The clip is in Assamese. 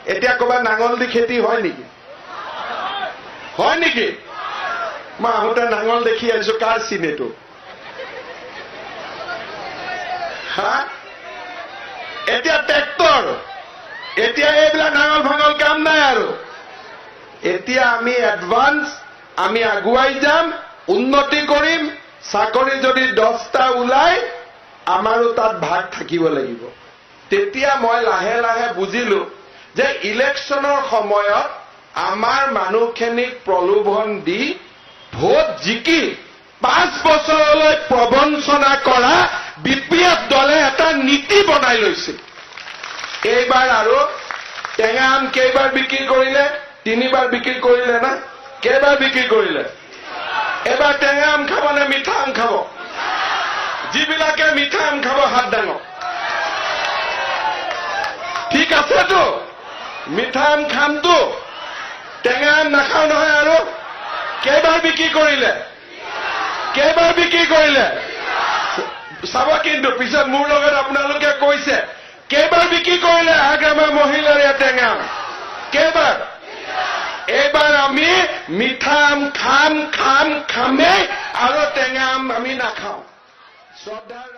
এতিয়া ক'ৰবাত নাঙল দি খেতি হয় নেকি? হয় নেকি? মই আহোঁতে নাঙল দেখি আহিছো, কাৰ চিন এইটো? হা? এতিয়া ট্ৰেক্টৰ, এতিয়া এইবিলাক নাঙল ভাঙল কাম নাই আৰু। এতিয়া আমি এডভান্স, আমি আগুৱাই যাম, উন্নতি কৰিম। চাকৰি যদি 10টা ওলাই, আমাৰো তাত ভাগ থাকিব লাগিব। তেতিয়া মই লাহে লাহে বুজিলো যে ইলেকশ্যনৰ সময়ত আমাৰ মানুহখিনিক প্ৰলোভন দি ভোট জিকি 5 বছৰলৈ প্ৰবঞ্চনা কৰা বিপিএফ দলে এটা নীতি বনাই লৈছিল। এইবাৰ আৰু টেঙা আম কেইবাৰ বিক্ৰী কৰিলে? 3বাৰ বিক্ৰী কৰিলে না? কেইবাৰ বিক্ৰী কৰিলে? এবাৰ টেঙা আম খাব নে মিঠা আম খাব? যিবিলাকে মিঠা আম খাব হাত দাঙক। ঠিক আছেতো? মিঠা আম খামতো, টেঙা আম নাখাও নহয়। আৰু কেইবাৰ বিক্ৰী কৰিলে? কেইবাৰ বিক্ৰী কৰিলে? চাব কিন্তু পিছত মোৰ লগত আপোনালোকে কৈছে কেইবাৰ বিক্ৰী কৰিলে আগ্ৰামৰ মহিলাৰ টেঙা আম? কেইবাৰ? এইবাৰ আমি মিঠা আম খামেই আৰু টেঙা আম আমি নাখাওঁ। শ্ৰদ্ধাৰ